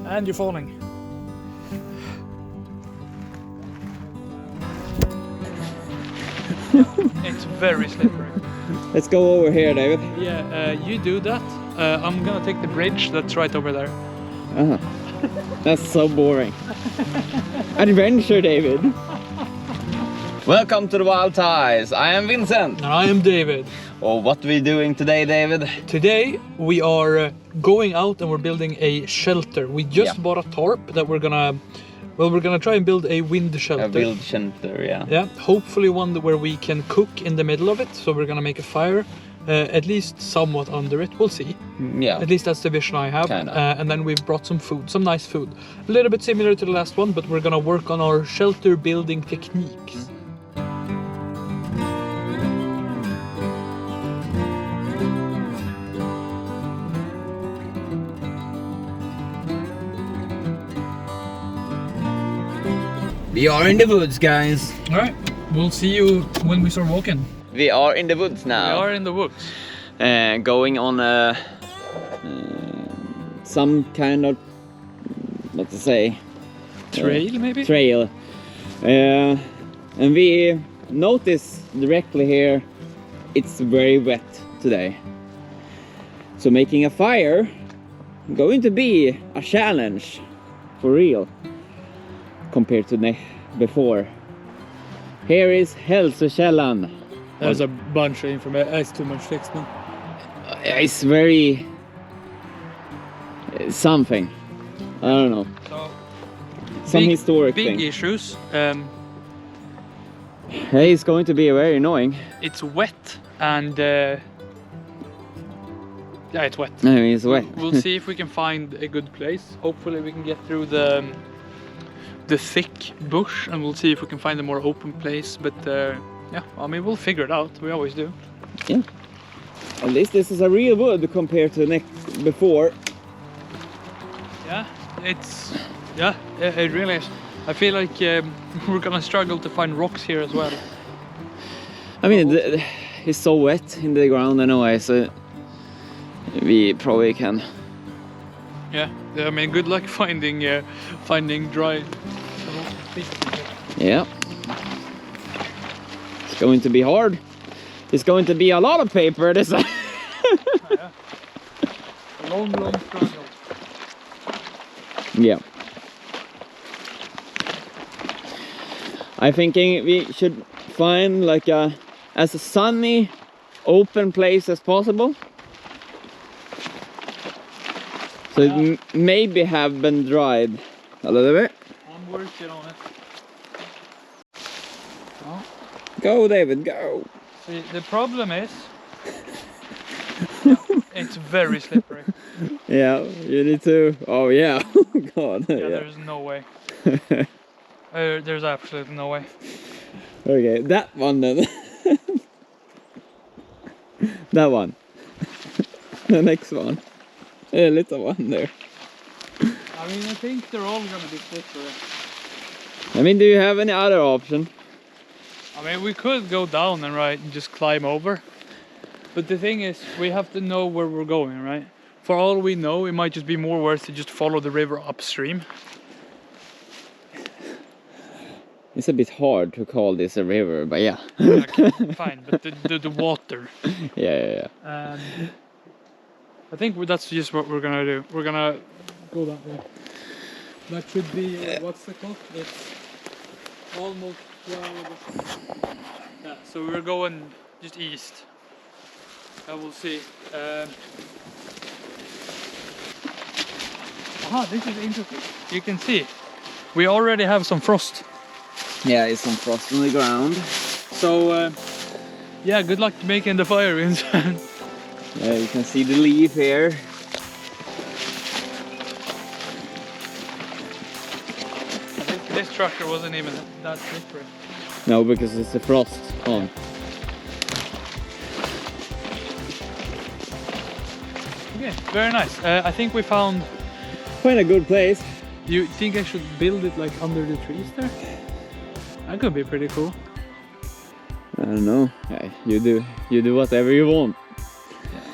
And you're falling. It's very slippery. Let's go over here, David. Yeah, you do that. I'm gonna take the bridge that's right over there. Uh-huh. That's so boring. Adventure, David. Welcome to the Wild Ties. I am Vincent. And I am David. Oh, what are we doing today, David? Today we are going out and we're building a shelter. We just bought a tarp that we're gonna try and build a wind shelter. A wind shelter, yeah. Yeah, hopefully one where we can cook in the middle of it. So we're gonna make a fire, at least somewhat under it. We'll see. Yeah. At least that's the vision I have. And then we've brought some food, some nice food. A little bit similar to the last one, but we're gonna work on our shelter building techniques. We are in the woods, guys. All right, we'll see you when we start walking. We are in the woods now. We are in the woods. Going on a some kind of, what to say? Trail, maybe? Trail. And we notice directly here, it's very wet today. So making a fire going to be a challenge for real. Compared to before. Here is Hälsokällan. There's a bunch of information. It's too much text now. It's very something. I don't know. So, some historic big thing. Issues. Hey, it's going to be very annoying. It's wet and yeah, it's wet. I mean, it's wet. We'll see if we can find a good place. Hopefully, we can get through the thick bush, and we'll see if we can find a more open place. But yeah, I mean, we'll figure it out. We always do. Yeah. At least this is a real wood compared to before. Yeah, it really is. I feel like we're gonna struggle to find rocks here as well. I mean, it's so wet in the ground anyway, so we probably can. Yeah, I mean, good luck finding dry. Yeah. It's going to be hard. It's going to be a lot of paper this time. Yeah. Long struggle. Yeah. I'm thinking we should find like as a sunny, open place as possible. So it maybe have been dried a little bit. I'm working on it. Oh. Go, David, go. See, the problem is it's very slippery. Yeah, you need to. Oh yeah. God. Yeah, there's no way. There's absolutely no way. Okay, that one then. That one. The next one. A little one there. I mean, I think they're all gonna be slippery. I mean, do you have any other option? I mean, we could go down and just climb over. But the thing is, we have to know where we're going, right? For all we know, it might just be more worth to just follow the river upstream. It's a bit hard to call this a river, but yeah. Okay, fine, but the water. Yeah. I think that's just what we're gonna do. We're gonna go that way. That should be, what's the clock? It's almost 12. Yeah, so we're going just east. And we'll see. Aha, this is interesting. You can see, we already have some frost. Yeah, it's some frost on the ground. So, yeah, good luck making the fire, Vincent. Yeah, you can see the leaf here. I think this trucker wasn't even that slippery. No, because it's the frost on. Okay, very nice. I think we found... Quite a good place. You think I should build it like under the trees there? That could be pretty cool. I don't know. Yeah, you do whatever you want.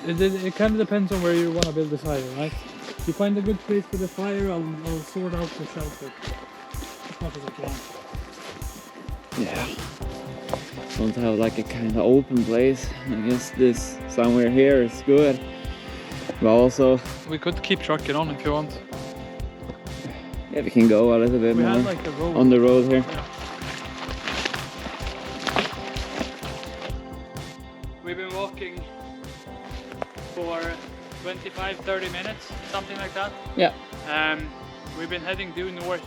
It kind of depends on where you want to build the fire, right? If you find a good place for the fire, I'll sort out the shelter as much as I can. Yeah. Want to have like a kind of open place. I guess this somewhere here is good. But also, We could keep trucking on if you want. yeah, we can go a little bit We more have like a road. on the road here. Yeah. We've been walking for 25-30 minutes, something like that. Yeah. We've been heading due north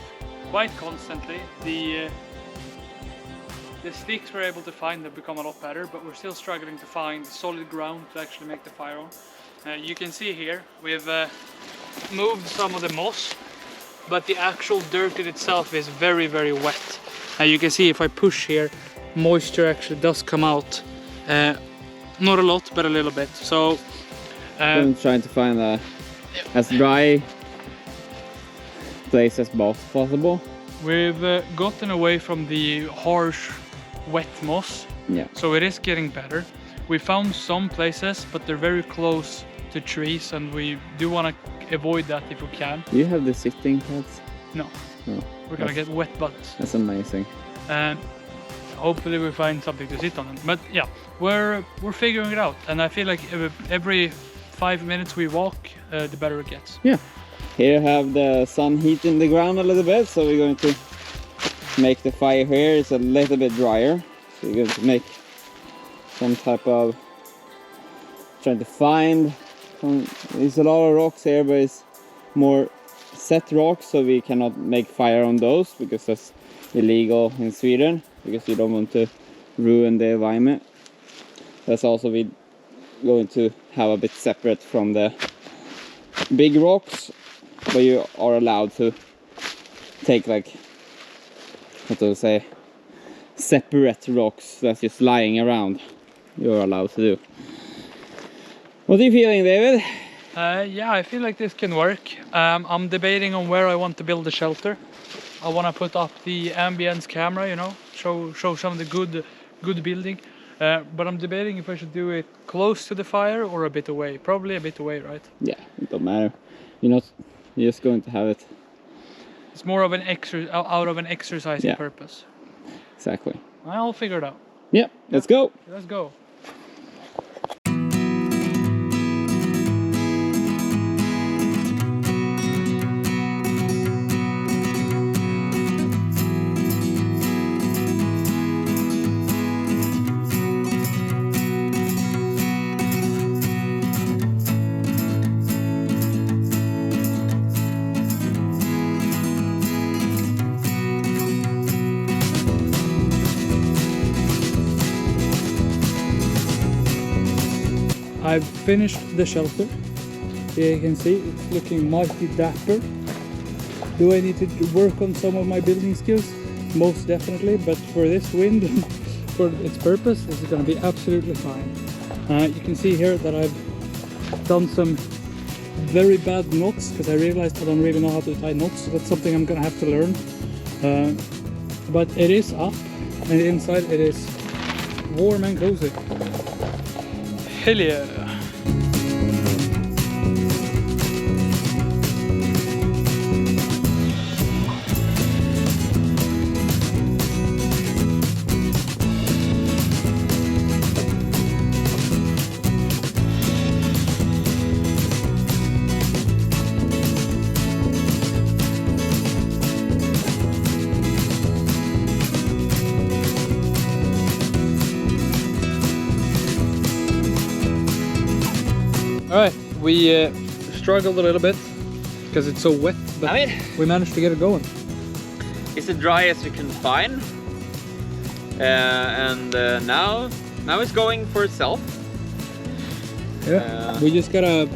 quite constantly. The sticks we're able to find have become a lot better, but we're still struggling to find solid ground to actually make the fire on. You can see here we've moved some of the moss, but the actual dirt in itself is very, very wet. You can see if I push here, moisture actually does come out. Not a lot, but a little bit. So I'm trying to find a as dry place as possible. we've gotten away from the harsh, wet moss. Yeah. So it is getting better. We found some places, but they're very close to trees, and we do want to avoid that if we can. Do you have the sitting pads? No, No. we're gonna get wet butts. That's amazing. And hopefully we find something to sit on. But yeah, we're figuring it out, and I feel like every 5 minutes we walk, the better it gets. Yeah. Here have the sun heating the ground a little bit, so we're going to make the fire here. It's a little bit drier, so we're going to make some type of trying to find some. There's a lot of rocks here, but it's more set rocks, so we cannot make fire on those because that's illegal in Sweden, because you don't want to ruin the environment. That's also we going to have a bit separate from the big rocks, but you are allowed to take like, what do I say, separate rocks that's just lying around. You're allowed to do. What are you feeling, David? Yeah, I feel like this can work. I'm debating on where I want to build the shelter. I want to put up the ambience camera, you know, show some of the good building. But I'm debating if I should do it close to the fire or a bit away. Probably a bit away, right? Yeah, it don't matter. You're just going to have it. It's more of an out of an exercising Yeah. purpose. Exactly. I'll figure it out. Yeah, let's go. Let's go. I've finished the shelter. Here you can see it's looking mighty dapper. Do I need to work on some of my building skills? Most definitely, but for this wind, for its purpose, this is going to be absolutely fine. You can see here that I've done some very bad knots because I realized I don't really know how to tie knots, so that's something I'm going to have to learn. But it is up, and inside it is warm and cozy. Hell yeah! Alright, we struggled a little bit because it's so wet, but I mean, we managed to get it going. it's as dry as you can find, and now it's going for itself. Yeah, we just gotta,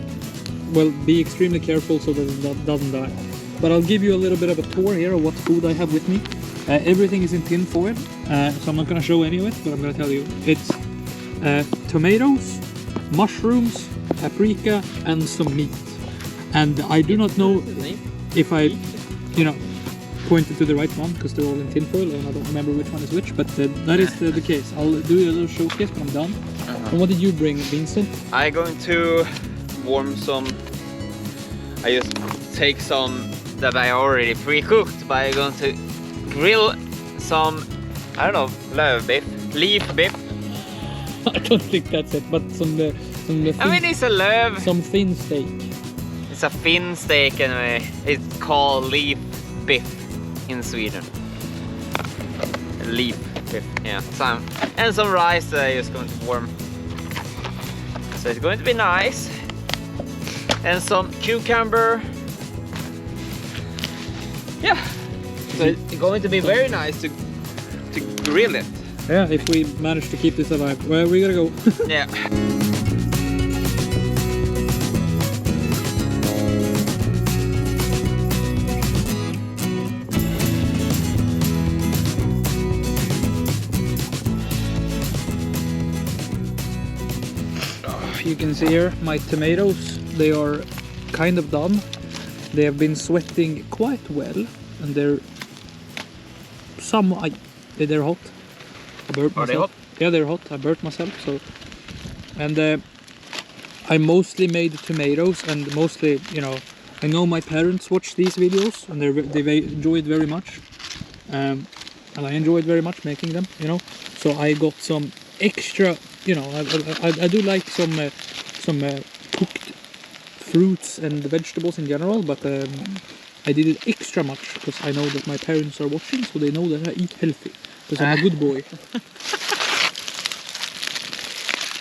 well, be extremely careful so that it doesn't die. But I'll give you a little bit of a tour here of what food I have with me. Everything is in tin foil, so I'm not gonna show any of it, but I'm gonna tell you. It's tomatoes, mushrooms, paprika, and some meat. And I do not know if I, pointed to the right one because they're all in tin foil and I don't remember which one is which, but that is the case. I'll do a little showcase when I'm done. And what did you bring, Vincent? I'm going to warm some I just take some that I already pre-cooked, but I'm going to grill some, I don't know, leaf beef. I don't think that's it, but some thin, I mean, it's a löv. some thin steak. It's a thin steak anyway. It's called leaf beef in Sweden. Leaf beef, yeah. And some rice that I'm just going to warm. So it's going to be nice. And some cucumber. Yeah. So it's going to be very nice to grill it. Yeah, if we manage to keep this alive. Well, we gotta go. Yeah. You can see here my tomatoes, they are kind of done. They have been sweating quite well, and they're they're hot. I burnt Are they myself. hot? Yeah, they're hot. I burnt myself. So, and I mostly made tomatoes, and mostly, you know, I know my parents watch these videos, and they enjoy it very much, and I enjoy it very much making them. You know, so I got some extra. You know, I do like some cooked fruits and vegetables in general, but I did it extra much because I know that my parents are watching, so they know that I eat healthy because I'm a good boy.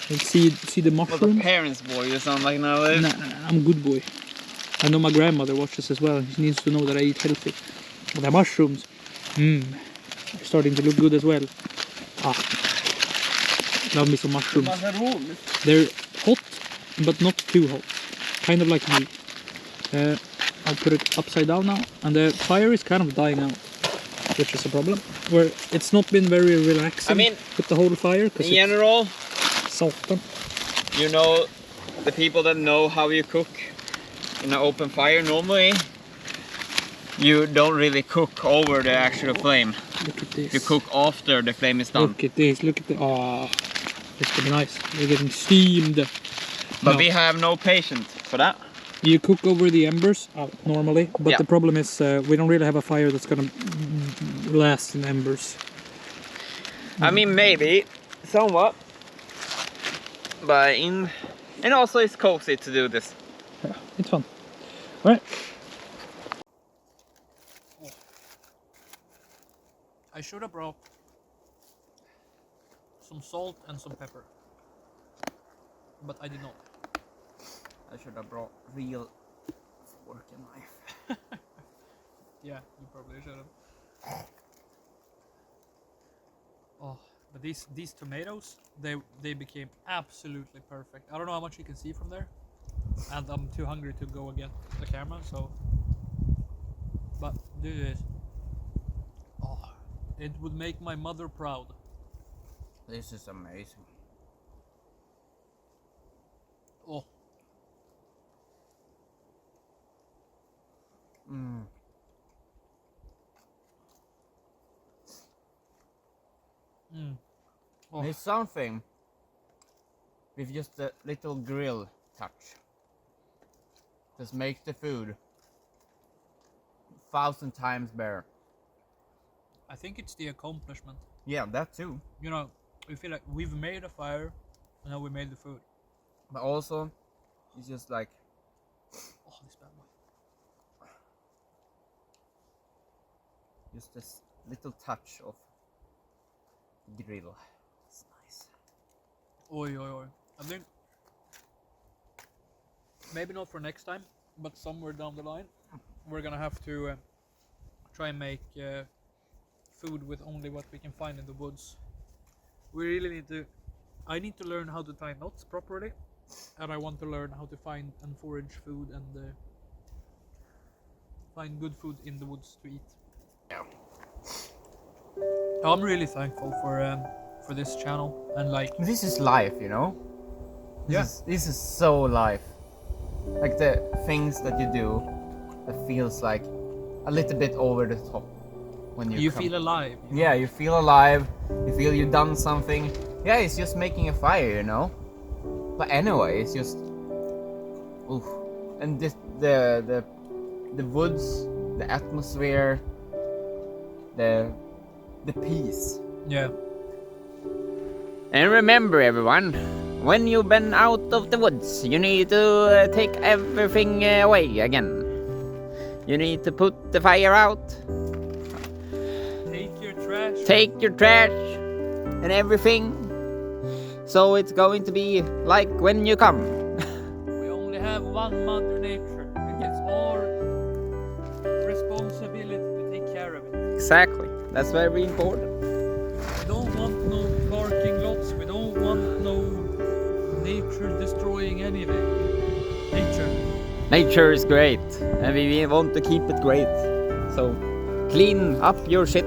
And see the mushrooms. Well, the parents' boy, you sound like now. Nah, I'm a good boy. I know my grandmother watches as well. She needs to know that I eat healthy. But the mushrooms, they're starting to look good as well. Love me some mushrooms. They're hot, but not too hot. Kind of like me. I'll put it upside down now, and the fire is kind of dying out, which is a problem. Where it's not been very relaxing. I mean, with the whole fire, in because general, it's salted. you know, the people that know how you cook in an open fire, normally you don't really cook over the actual flame. Look at this. You cook after the flame is done. Look at this. Look at the. It's gonna be nice. We're getting steamed. But No. we have no patience for that. You cook over the embers normally, but Yeah. the problem is we don't really have a fire that's gonna last in embers. I mean, maybe somewhat, but and also it's cozy to do this. Yeah, it's fun. All right. I should have brought some salt and some pepper, but I did not. I should have brought real fork and knife. Yeah, you probably should have. Oh, but these tomatoes, they became absolutely perfect. I don't know how much you can see from there, and I'm too hungry to go again the camera. So, but this is. Oh, it would make my mother proud. This is amazing. Oh. Oh. There's something with just a little grill touch. Just makes the food 1,000 times better. I think it's the accomplishment. Yeah, that too. You know, we feel like we've made a fire, and now we made the food. But also, it's just like, Oh, this bad boy. just this little touch of grill. It's nice. Oi, oi, oi. I think maybe not for next time, but somewhere down the line, we're gonna have to try and make food with only what we can find in the woods. We really need to. I need to learn how to tie knots properly, and I want to learn how to find and forage food and find good food in the woods to eat. Yeah. I'm really thankful for this channel, and like This is life, you know? Yeah. This is so life. Like the things that you do that feels like a little bit over the top when you feel alive. You know? Yeah, you feel alive, you feel you've done something. Yeah, it's just making a fire, you know? But anyway, it's just... Oof. And the woods, the atmosphere, the peace. Yeah. And remember, everyone, when you've been out of the woods, you need to take everything away again. You need to put the fire out. Take your trash. Take your trash and everything. So it's going to be like when you come. We only have one Mother Nature. It's our responsibility to take care of it. Exactly. That's very important. We don't want no parking lots. We don't want no nature destroying anything. Nature is great, and we want to keep it great. So clean up your shit.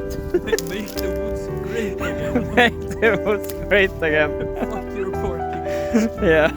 Make the woods great again. Make the woods great again. Fuck your parking. Yeah.